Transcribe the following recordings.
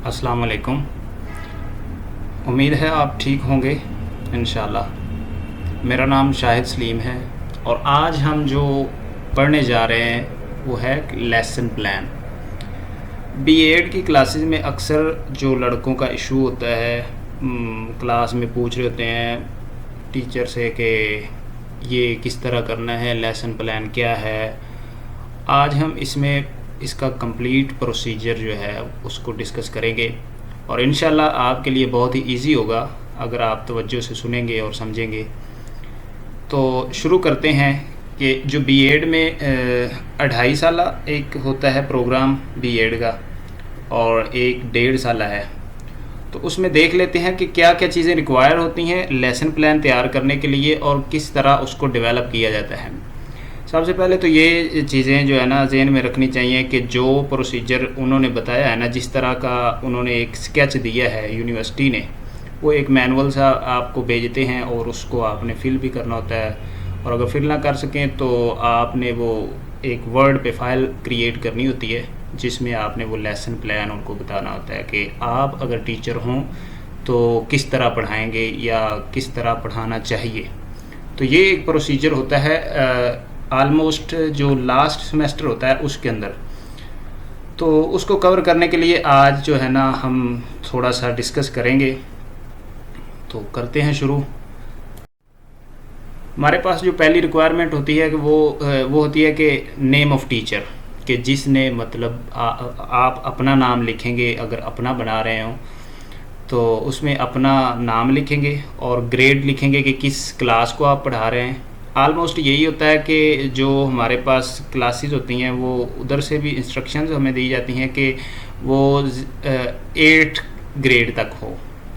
अस्सलाम वालेकुम। उम्मीद है आप ठीक होंगे इंशाल्लाह। मेरा नाम शाहिद सलीम है और आज हम जो पढ़ने जा रहे हैं वो है लेसन प्लान। बीएड की क्लासेस में अक्सर जो लड़कों का इशू होता है, क्लास में पूछ रहे होते हैं टीचर से कि ये किस तरह करना है, लेसन प्लान क्या है। आज हम इसमें इसका कंप्लीट प्रोसीजर जो है उसको डिस्कस करेंगे और इंशाल्लाह आपके लिए बहुत ही इजी होगा अगर आप तवज्जो से सुनेंगे और समझेंगे। तो शुरू करते हैं कि जो बीएड में 2.5 साल एक होता है प्रोग्राम बीएड का और एक 1.5 साल है। तो उसमें देख लेते हैं कि क्या क्या चीज़ें रिक्वायर होती हैं लेसन प्लान तैयार करने के लिए और किस तरह उसको डेवलप किया जाता है। सबसे पहले तो ये चीज़ें जो है ना ज़हन में रखनी चाहिए कि जो प्रोसीजर उन्होंने बताया है ना, जिस तरह का उन्होंने एक स्केच दिया है यूनिवर्सिटी ने, वो एक मैनुअल सा आपको भेजते हैं और उसको आपने फिल भी करना होता है। और अगर फिल ना कर सकें तो आपने वो एक वर्ड पे फाइल क्रिएट करनी होती है जिसमें आपने वो लेसन प्लान उनको बताना होता है कि आप अगर टीचर हों तो किस तरह पढ़ाएंगे या किस तरह पढ़ाना चाहिए। तो ये एक प्रोसीजर होता है ऑलमोस्ट जो लास्ट सेमेस्टर होता है उसके अंदर। तो उसको कवर करने के लिए आज जो है ना हम थोड़ा सा डिस्कस करेंगे। तो करते हैं शुरू। हमारे पास जो पहली रिक्वायरमेंट होती है कि वो होती है कि नेम ऑफ़ टीचर, कि जिसने मतलब आप अपना नाम लिखेंगे। अगर अपना बना रहे हो तो उसमें अपना नाम लिखेंगे और ग्रेड लिखेंगे कि किस क्लास को आप पढ़ा रहे हैं। आलमोस्ट यही होता है कि जो हमारे पास क्लासेस होती हैं वो उधर से भी इंस्ट्रक्शंस हमें दी जाती हैं कि वो 8 ग्रेड तक हो,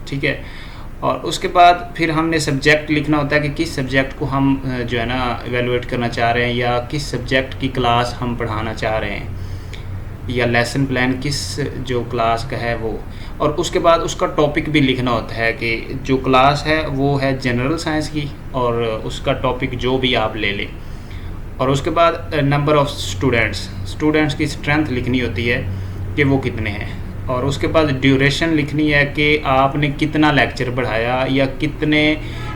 ठीक है। और उसके बाद फिर हमने सब्जेक्ट लिखना होता है कि किस सब्जेक्ट को हम जो है ना एवेलुएट करना चाह रहे हैं या किस सब्जेक्ट की क्लास हम पढ़ाना चाह रहे हैं या लेसन प्लान किस जो क्लास का है वो। और उसके बाद उसका टॉपिक भी लिखना होता है कि जो क्लास है वो है जनरल साइंस की और उसका टॉपिक जो भी आप ले लें। और उसके बाद नंबर ऑफ़ स्टूडेंट्स की स्ट्रेंथ लिखनी होती है कि वो कितने हैं। और उसके बाद ड्यूरेशन लिखनी है कि आपने कितना लेक्चर पढ़ाया या कितने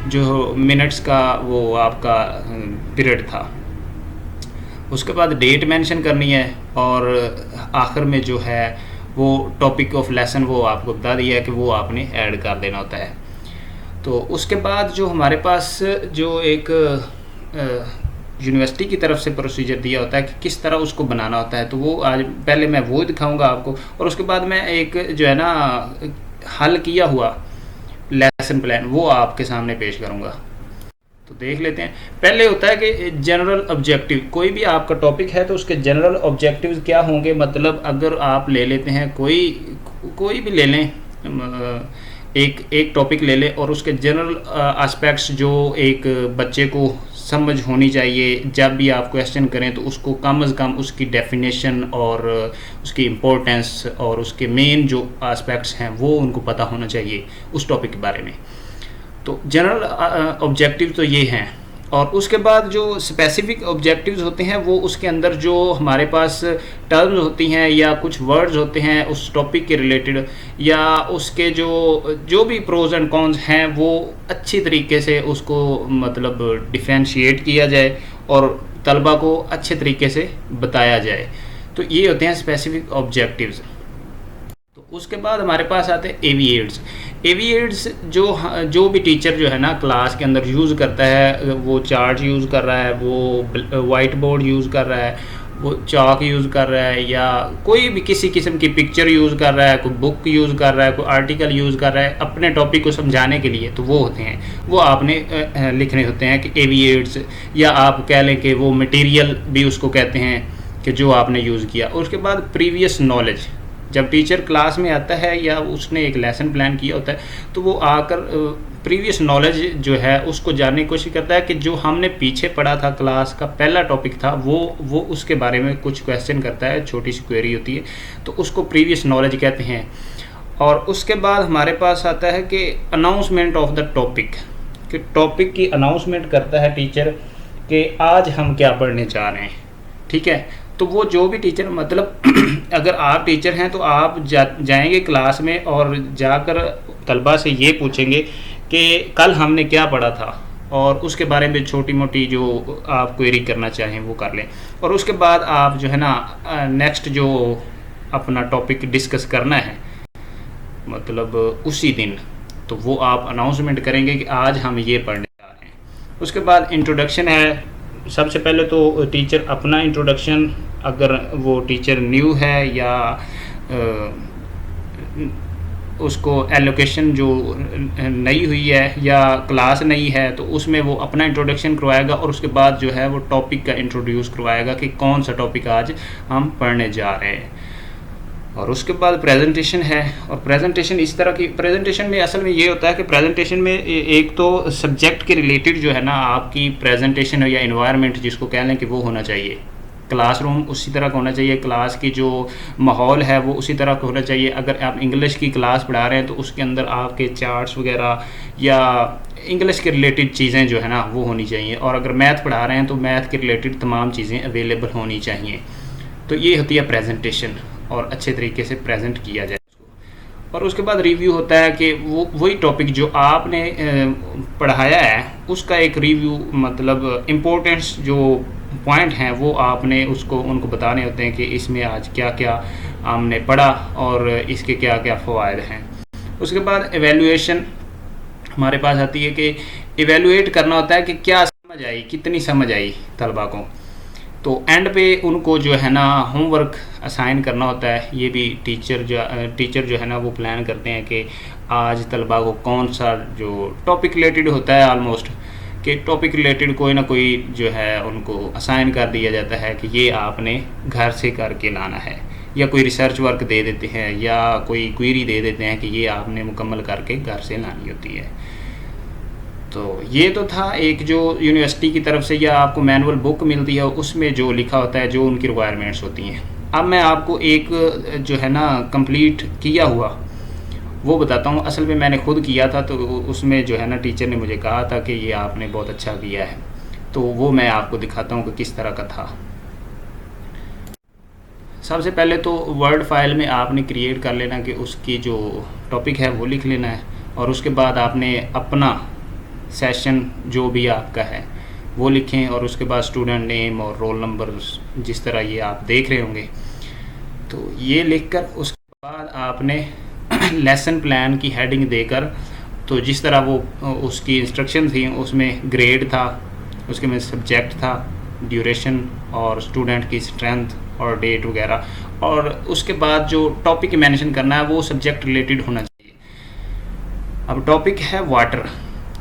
जो मिनट्स का वो आपका पीरियड था। उसके बाद डेट मेंशन करनी है और आखिर में जो है वो टॉपिक ऑफ लेसन वो आपको बता दिया है कि वो आपने ऐड कर देना होता है। तो उसके बाद जो हमारे पास जो एक यूनिवर्सिटी की तरफ से प्रोसीजर दिया होता है कि किस तरह उसको बनाना होता है, तो वो आज पहले मैं वो दिखाऊंगा आपको और उसके बाद मैं एक जो है ना हल किया हुआ लेसन प्लान वो आपके सामने पेश करूंगा। तो देख लेते हैं। पहले होता है कि जनरल ऑब्जेक्टिव, कोई भी आपका टॉपिक है तो उसके जनरल ऑब्जेक्टिव्स क्या होंगे। मतलब अगर आप ले लेते हैं कोई भी ले लें, एक टॉपिक ले लें और उसके जनरल एस्पेक्ट्स जो एक बच्चे को समझ होनी चाहिए, जब भी आप क्वेश्चन करें तो उसको कम से कम उसकी डेफिनेशन और उसकी इम्पोर्टेंस और उसके मेन जो एस्पेक्ट्स हैं वो उनको पता होना चाहिए उस टॉपिक के बारे में। तो जनरल ऑब्जेक्टिव तो ये हैं। और उसके बाद जो स्पेसिफिक ऑब्जेक्टिव्स होते हैं वो उसके अंदर जो हमारे पास टर्म्स होती हैं या कुछ वर्ड्स होते हैं उस टॉपिक के रिलेटेड या उसके जो भी प्रोज एंड कॉन्स हैं वो अच्छी तरीके से उसको मतलब डिफरेंशिएट किया जाए और तलबा को अच्छे तरीके से बताया जाए। तो ये होते हैं स्पेसिफिक ऑब्जेक्टिव्स। तो उसके बाद हमारे पास आते हैं एविएट्स जो भी टीचर जो है ना क्लास के अंदर यूज़ करता है, वो चार्ट यूज़ कर रहा है, वो वाइट बोर्ड यूज़ कर रहा है, वो चाक यूज़ कर रहा है या कोई भी किसी किस्म की पिक्चर यूज़ कर रहा है, कोई बुक यूज़ कर रहा है, कोई आर्टिकल यूज़ कर रहा है अपने टॉपिक को समझाने के लिए, तो वो होते हैं, वो आपने लिखने होते हैं कि एविएट्स, या आप कह लें कि वो मटेरियल भी उसको कहते हैं कि जो आपने यूज़ किया। और उसके बाद प्रीवियस नॉलेज, जब टीचर क्लास में आता है या उसने एक लेसन प्लान किया होता है तो वो आकर प्रीवियस नॉलेज जो है उसको जानने की कोशिश करता है कि जो हमने पीछे पढ़ा था, क्लास का पहला टॉपिक था, वो उसके बारे में कुछ क्वेश्चन करता है, छोटी सी क्वेरी होती है, तो उसको प्रीवियस नॉलेज कहते हैं। और उसके बाद हमारे पास आता है कि अनाउंसमेंट ऑफ द टॉपिक, कि टॉपिक की अनाउंसमेंट करता है टीचर कि आज हम क्या पढ़ने जा रहे हैं, ठीक है। तो वो जो भी टीचर मतलब अगर आप टीचर हैं तो आप जाएंगे क्लास में और जाकर तलबा से ये पूछेंगे कि कल हमने क्या पढ़ा था, और उसके बारे में छोटी मोटी जो आप क्वेरी करना चाहें वो कर लें। और उसके बाद आप जो है ना नेक्स्ट जो अपना टॉपिक डिस्कस करना है मतलब उसी दिन, तो वो आप अनाउंसमेंट करेंगे कि आज हम ये पढ़ने जा रहे हैं। उसके बाद इंट्रोडक्शन है। सबसे पहले तो टीचर अपना इंट्रोडक्शन, अगर वो टीचर न्यू है या उसको एलोकेशन जो नई हुई है या क्लास नई है, तो उसमें वो अपना इंट्रोडक्शन करवाएगा और उसके बाद जो है वो टॉपिक का इंट्रोड्यूस करवाएगा कि कौन सा टॉपिक आज हम पढ़ने जा रहे हैं। और उसके बाद प्रेजेंटेशन है। और प्रेजेंटेशन इस तरह की, प्रेजेंटेशन में असल में ये होता है कि प्रेजेंटेशन में एक तो सब्जेक्ट के रिलेटेड जो है ना आपकी प्रेजेंटेशन या इन्वायरमेंट जिसको कह लें कि वो होना चाहिए। क्लासरूम उसी तरह का होना चाहिए, क्लास की जो माहौल है वो उसी तरह का होना चाहिए। अगर आप इंग्लिश की क्लास पढ़ा रहे हैं तो उसके अंदर आपके चार्ट्स वगैरह या इंग्लिश के रिलेटेड चीज़ें जो है ना वो होनी चाहिए। और अगर मैथ पढ़ा रहे हैं तो मैथ के रिलेटेड तमाम चीज़ें अवेलेबल होनी चाहिए। तो ये होती है प्रेजेंटेशन, और अच्छे तरीके से प्रेजेंट किया जाए उसको। और उसके बाद रिव्यू होता है कि वो वही टॉपिक जो आपने पढ़ाया है उसका एक रिव्यू, मतलब इम्पोर्टेंस जो पॉइंट हैं वो आपने उसको उनको बताने होते हैं कि इसमें आज क्या क्या हमने पढ़ा और इसके क्या क्या फ़वाइद हैं। उसके बाद एवेल्यूएशन हमारे पास आती है कि एवेल्यूएट करना होता है कि क्या समझ आई, कितनी समझ आई तलबा को। तो एंड पे उनको जो है ना होमवर्क असाइन करना होता है। ये भी टीचर जो है ना वो प्लान करते हैं कि आज तलबा को कौन सा जो टॉपिक रिलेटेड होता है ऑलमोस्ट कि टॉपिक रिलेटेड कोई ना कोई जो है उनको असाइन कर दिया जाता है कि ये आपने घर से करके लाना है, या कोई रिसर्च वर्क दे देते हैं या कोई क्वेरी दे देते हैं कि ये आपने मुकम्मल करके घर से लानी होती है। तो ये तो था एक जो यूनिवर्सिटी की तरफ से या आपको मैनुअल बुक मिलती है उसमें जो लिखा होता है जो उनकी रिक्वायरमेंट्स होती हैं। अब मैं आपको एक जो है ना कंप्लीट किया हुआ वो बताता हूँ। असल में मैंने खुद किया था, तो उसमें जो है ना टीचर ने मुझे कहा था कि ये आपने बहुत अच्छा किया है, तो वो मैं आपको दिखाता हूँ कि किस तरह का था। सबसे पहले तो वर्ड फाइल में आपने क्रिएट कर लेना कि उसकी जो टॉपिक है वो लिख लेना है, और उसके बाद आपने अपना सेशन जो भी आपका है वो लिखें, और उसके बाद स्टूडेंट नेम और रोल नंबर जिस तरह ये आप देख रहे होंगे तो ये लिखकर उसके बाद आपने लेसन प्लान की हेडिंग देकर, तो जिस तरह वो उसकी इंस्ट्रक्शन थी उसमें ग्रेड था, उसके में सब्जेक्ट था, ड्यूरेशन और स्टूडेंट की स्ट्रेंथ और डेट वगैरह, और उसके बाद जो टॉपिक मेंशन करना है वो सब्जेक्ट रिलेटेड होना चाहिए। अब टॉपिक है वाटर,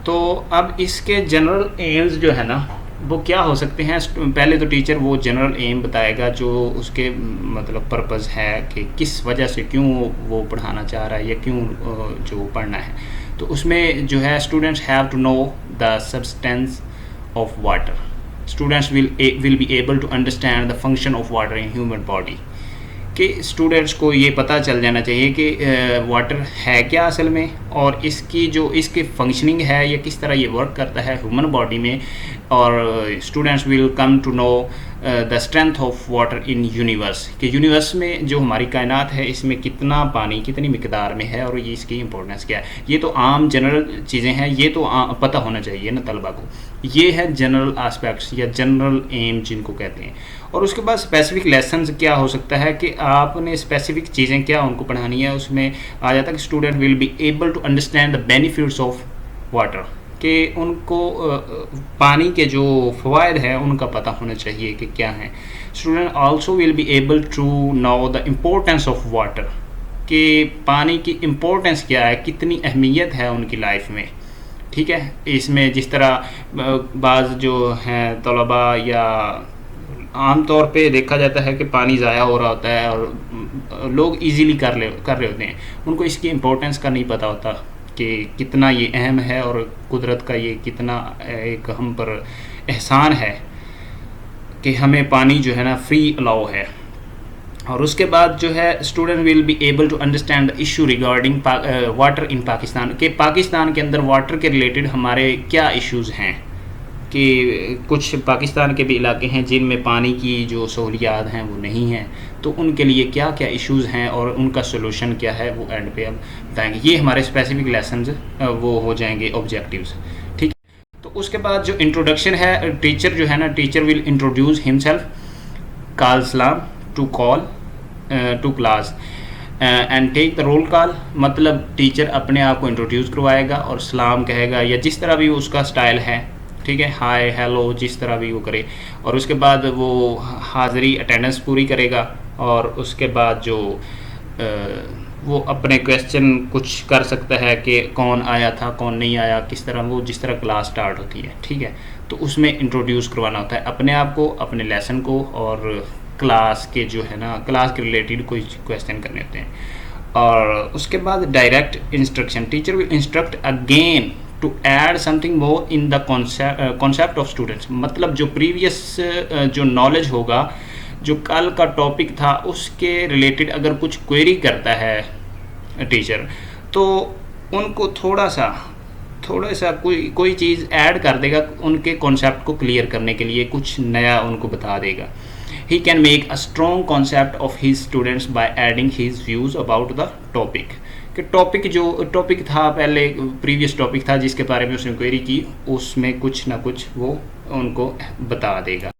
तो अब इसके जनरल एम्स जो है ना वो क्या हो सकते हैं। पहले तो टीचर वो जनरल एम बताएगा जो उसके मतलब पर्पज़ है कि किस वजह से क्यों वो पढ़ाना चाह रहा है या क्यों जो पढ़ना है। तो उसमें जो है students have to know the substance of water, students will be able to understand the function of water in human body, कि स्टूडेंट्स को ये पता चल जाना चाहिए कि वाटर है क्या असल में, और इसकी जो इसकी फंक्शनिंग है या किस तरह ये वर्क करता है ह्यूमन बॉडी में। और students will come to know the strength of water in universe, कि यूनिवर्स में जो हमारी कायनात है इसमें कितना पानी कितनी मिकदार में है और ये इसकी इंपॉर्टेंस क्या है। ये तो आम जनरल चीज़ें हैं, ये तो पता होना चाहिए ना तलबा को। ये है जनरल एस्पेक्ट्स या जनरल एम जिनको कहते हैं। और उसके बाद स्पेसिफिक लेसन्स क्या हो सकता है कि आपने स्पेसिफिक चीज़ें क्या उनको पढ़ानी है। उसमें आ जाता है कि student will be able to understand the benefits of water, कि उनको पानी के जो फ़वाइद हैं उनका पता होना चाहिए कि क्या हैं। Student also will be able to know the importance of water, कि पानी की इम्पोर्टेंस क्या है, कितनी अहमियत है उनकी लाइफ में। ठीक है, इसमें जिस तरह बाज़ जो हैं तलबा या आम तौर पे देखा जाता है कि पानी ज़ाया हो रहा होता है और लोग इजीली कर रहे होते हैं, उनको इसकी इम्पोर्टेंस का नहीं पता होता कि कितना ये अहम है और कुदरत का ये कितना एक हम पर एहसान है कि हमें पानी जो है ना फ्री अलाउ है। और उसके बाद जो है student will be able to understand the issue regarding water in Pakistan, के पाकिस्तान के अंदर वाटर के रिलेटेड हमारे क्या इश्यूज़ हैं। कि कुछ पाकिस्तान के भी इलाके हैं जिनमें पानी की जो सहूलियात हैं वो नहीं हैं, तो उनके लिए क्या क्या इश्यूज़ हैं और उनका सलूशन क्या है, वो एंड पे हम बताएंगे। ये हमारे स्पेसिफिक लेसन्स वो हो जाएंगे ऑब्जेक्टिव्स। ठीक है, तो उसके बाद जो इंट्रोडक्शन है, टीचर जो है ना, teacher will introduce himself, call सलाम, to call to class and take the roll call. मतलब टीचर अपने आप को इंट्रोड्यूस करवाएगा और सलाम कहेगा या जिस तरह भी उसका स्टाइल है, ठीक है, हाय हेलो जिस तरह भी वो करे, और उसके बाद वो हाज़िरी अटेंडेंस पूरी करेगा, और उसके बाद जो वो अपने क्वेश्चन कुछ कर सकता है कि कौन आया था कौन नहीं आया, किस तरह वो जिस तरह क्लास स्टार्ट होती है। ठीक है, तो उसमें इंट्रोड्यूस करवाना होता है अपने आप को, अपने लेसन को, और क्लास के जो है ना, क्लास के रिलेटेड कोई क्वेश्चन करने होते हैं। और उसके बाद direct instruction, teacher will instruct again to add something more in the concept of students. मतलब जो प्रीवियस जो नॉलेज होगा, जो कल का टॉपिक था उसके रिलेटेड अगर कुछ क्वेरी करता है टीचर, तो उनको थोड़ा सा कोई चीज़ ऐड कर देगा, उनके कॉन्सेप्ट को क्लियर करने के लिए कुछ नया उनको बता देगा। He can make a strong concept of his students by adding his views about the topic। कि टॉपिक था पहले, प्रीवियस टॉपिक था जिसके बारे में उसने क्वेरी की, उसमें कुछ ना कुछ वो उनको बता देगा।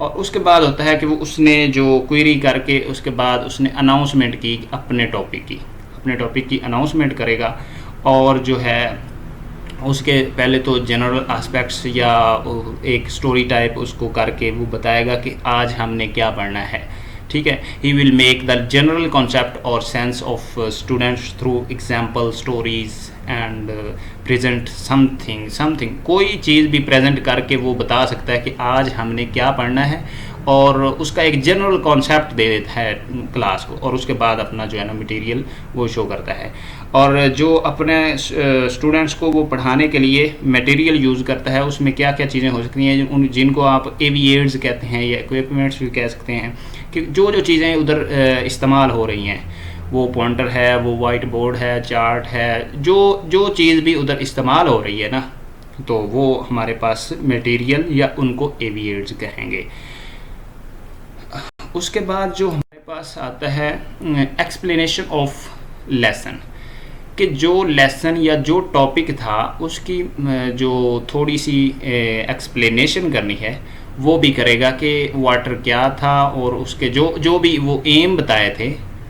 और उसके बाद होता है कि वो उसने जो क्वेरी करके उसके बाद उसने अनाउंसमेंट की अपने टॉपिक की अनाउंसमेंट करेगा। और जो है उसके पहले तो जनरल एस्पेक्ट्स या एक स्टोरी टाइप उसको करके वो बताएगा कि आज हमने क्या पढ़ना है। ठीक है, he will make the general concept और sense of students through example, stories and present something कोई चीज़ भी प्रेजेंट करके वो बता सकता है कि आज हमने क्या पढ़ना है, और उसका एक जनरल कॉन्सेप्ट दे देता है क्लास को, और उसके बाद अपना जो है ना मटेरियल वो शो करता है। और जो अपने स्टूडेंट्स को वो पढ़ाने के लिए मटेरियल यूज़ करता है, उसमें क्या क्या चीज़ें हो सकती हैं जिनको आप एविएड्स कहते हैं या इक्विपमेंट्स भी कह सकते हैं, कि जो चीज़ें उधर इस्तेमाल हो रही हैं, वो पॉइंटर है, वो वाइट बोर्ड है, चार्ट है, जो चीज़ भी उधर इस्तेमाल हो रही है ना, तो वो हमारे पास मटेरियल या उनको एविएड्स कहेंगे। उसके बाद जो हमारे पास आता है एक्सप्लेनेशन ऑफ लेसन, कि जो लेसन या जो टॉपिक था उसकी जो थोड़ी सी एक्सप्लेनेशन करनी है वो भी करेगा कि वाटर क्या था, और उसके जो भी वो एम बताए थे,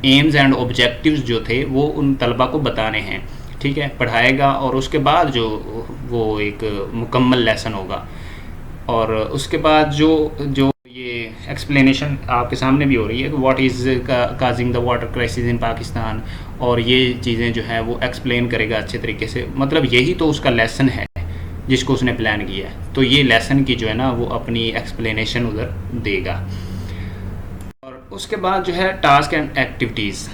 एम्स एंड ऑब्जेक्टिव्स जो थे वो उन तलबा को बताने हैं। ठीक है, पढ़ाएगा, और उसके बाद जो वो एक मुकम्मल लेसन होगा। और उसके बाद जो ये एक्सप्लेनेशन आपके सामने भी हो रही है कि what is causing the water crisis in Pakistan, और ये चीज़ें जो है वो एक्सप्लेन करेगा अच्छे तरीके से। मतलब यही तो उसका लेसन है जिसको उसने प्लान किया है, तो ये लेसन की जो है ना वो अपनी एक्सप्लेनेशन उधर देगा। और उसके बाद जो है टास्क एंड एक्टिविटीज़,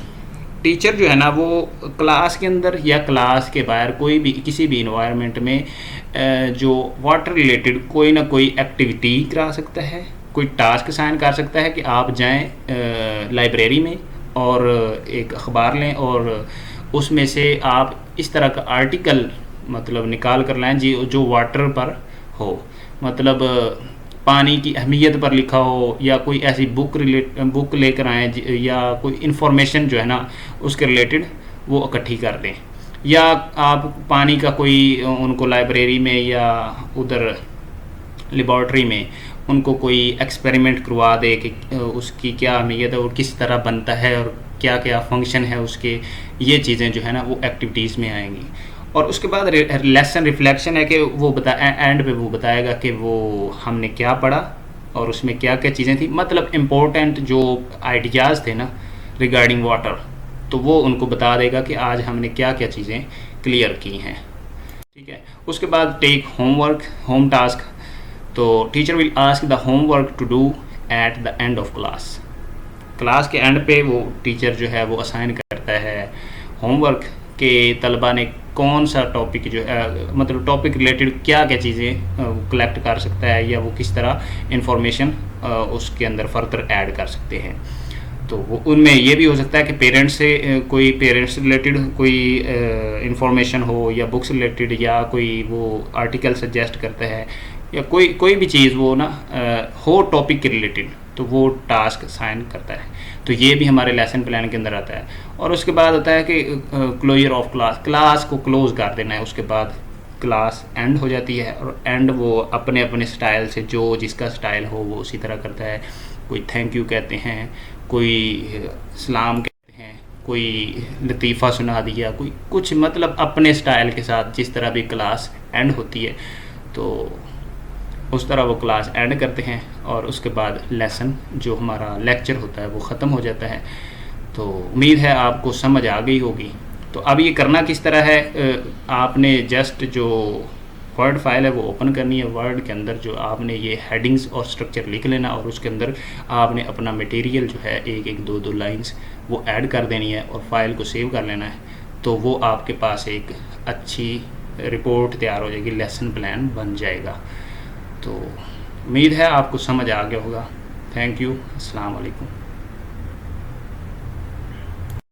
टीचर जो है ना वो क्लास के अंदर या क्लास के बाहर कोई भी किसी भी इन्वायरमेंट में जो वाटर रिलेटेड कोई ना कोई एक्टिविटी करा सकता है, कोई टास्क साइन कर सकता है कि आप जाएं लाइब्रेरी में और एक अखबार लें और उसमें से आप इस तरह का आर्टिकल मतलब निकाल कर लाएं जो वाटर पर हो, मतलब पानी की अहमियत पर लिखा हो, या कोई ऐसी बुक लेकर आएँ या कोई इन्फॉर्मेशन जो है ना उसके रिलेटेड वो इकट्ठी कर दें, या आप पानी का कोई उनको लाइब्रेरी में या उधर लेबॉर्ट्री में उनको कोई एक्सपेरिमेंट करवा दे कि उसकी क्या अहमियत है और किस तरह बनता है और क्या क्या फंक्शन है उसके, ये चीज़ें जो है ना वो एक्टिविटीज़ में आएंगी। और उसके बाद लेसन रिफ्लेक्शन है कि वो एंड पे वो बताएगा कि वो हमने क्या पढ़ा और उसमें क्या क्या चीज़ें थी, मतलब इम्पोर्टेंट जो आइडियाज़ थे ना रिगार्डिंग वाटर, तो वो उनको बता देगा कि आज हमने क्या क्या चीज़ें क्लियर की हैं। ठीक है, उसके बाद टेक होम टास्क, तो teacher will ask the homework to do at the end of class के एंड पे वो टीचर जो है वो असाइन करता है होमवर्क के तलबा ने कौन सा टॉपिक जो है मतलब टॉपिक रिलेटेड क्या क्या चीज़ें कलेक्ट कर सकता है या वो किस तरह इंफॉर्मेशन उसके अंदर फर्दर ऐड कर सकते हैं। तो वो उनमें ये भी हो सकता है कि पेरेंट्स रिलेटेड कोई इंफॉर्मेशन हो या बुक्स रिलेटेड, या कोई वो आर्टिकल सजेस्ट करता है या कोई कोई भी चीज़ वो ना हो टॉपिक के रिलेटेड, तो वो टास्क साइन करता है। तो ये भी हमारे लेसन प्लान के अंदर आता है। और उसके बाद आता है कि क्लोजर ऑफ क्लास, क्लास को क्लोज कर देना है। उसके बाद क्लास एंड हो जाती है, और एंड वो अपने अपने स्टाइल से, जो जिसका स्टाइल हो वो उसी तरह करता है। कोई थैंक यू कहते हैं, कोई सलाम कहते हैं, कोई लतीफ़ा सुना दिया, कोई कुछ, मतलब अपने स्टाइल के साथ जिस तरह भी क्लास एंड होती है तो उस तरह वो क्लास एंड करते हैं। और उसके बाद लेसन जो हमारा लेक्चर होता है वो ख़त्म हो जाता है। तो उम्मीद है आपको समझ आ गई होगी। तो अब ये करना किस तरह है, आपने जस्ट जो वर्ड फाइल है वो ओपन करनी है। वर्ड के अंदर जो आपने ये हेडिंग्स और स्ट्रक्चर लिख लेना, और उसके अंदर आपने अपना मटेरियल जो है एक एक दो दो लाइंस वो ऐड कर देनी है और फाइल को सेव कर लेना है। तो वो आपके पास एक अच्छी रिपोर्ट तैयार हो जाएगी, लेसन प्लान बन जाएगा। तो उम्मीद है आपको समझ आ गया होगा। Thank you. अस्सलाम वालेकुम।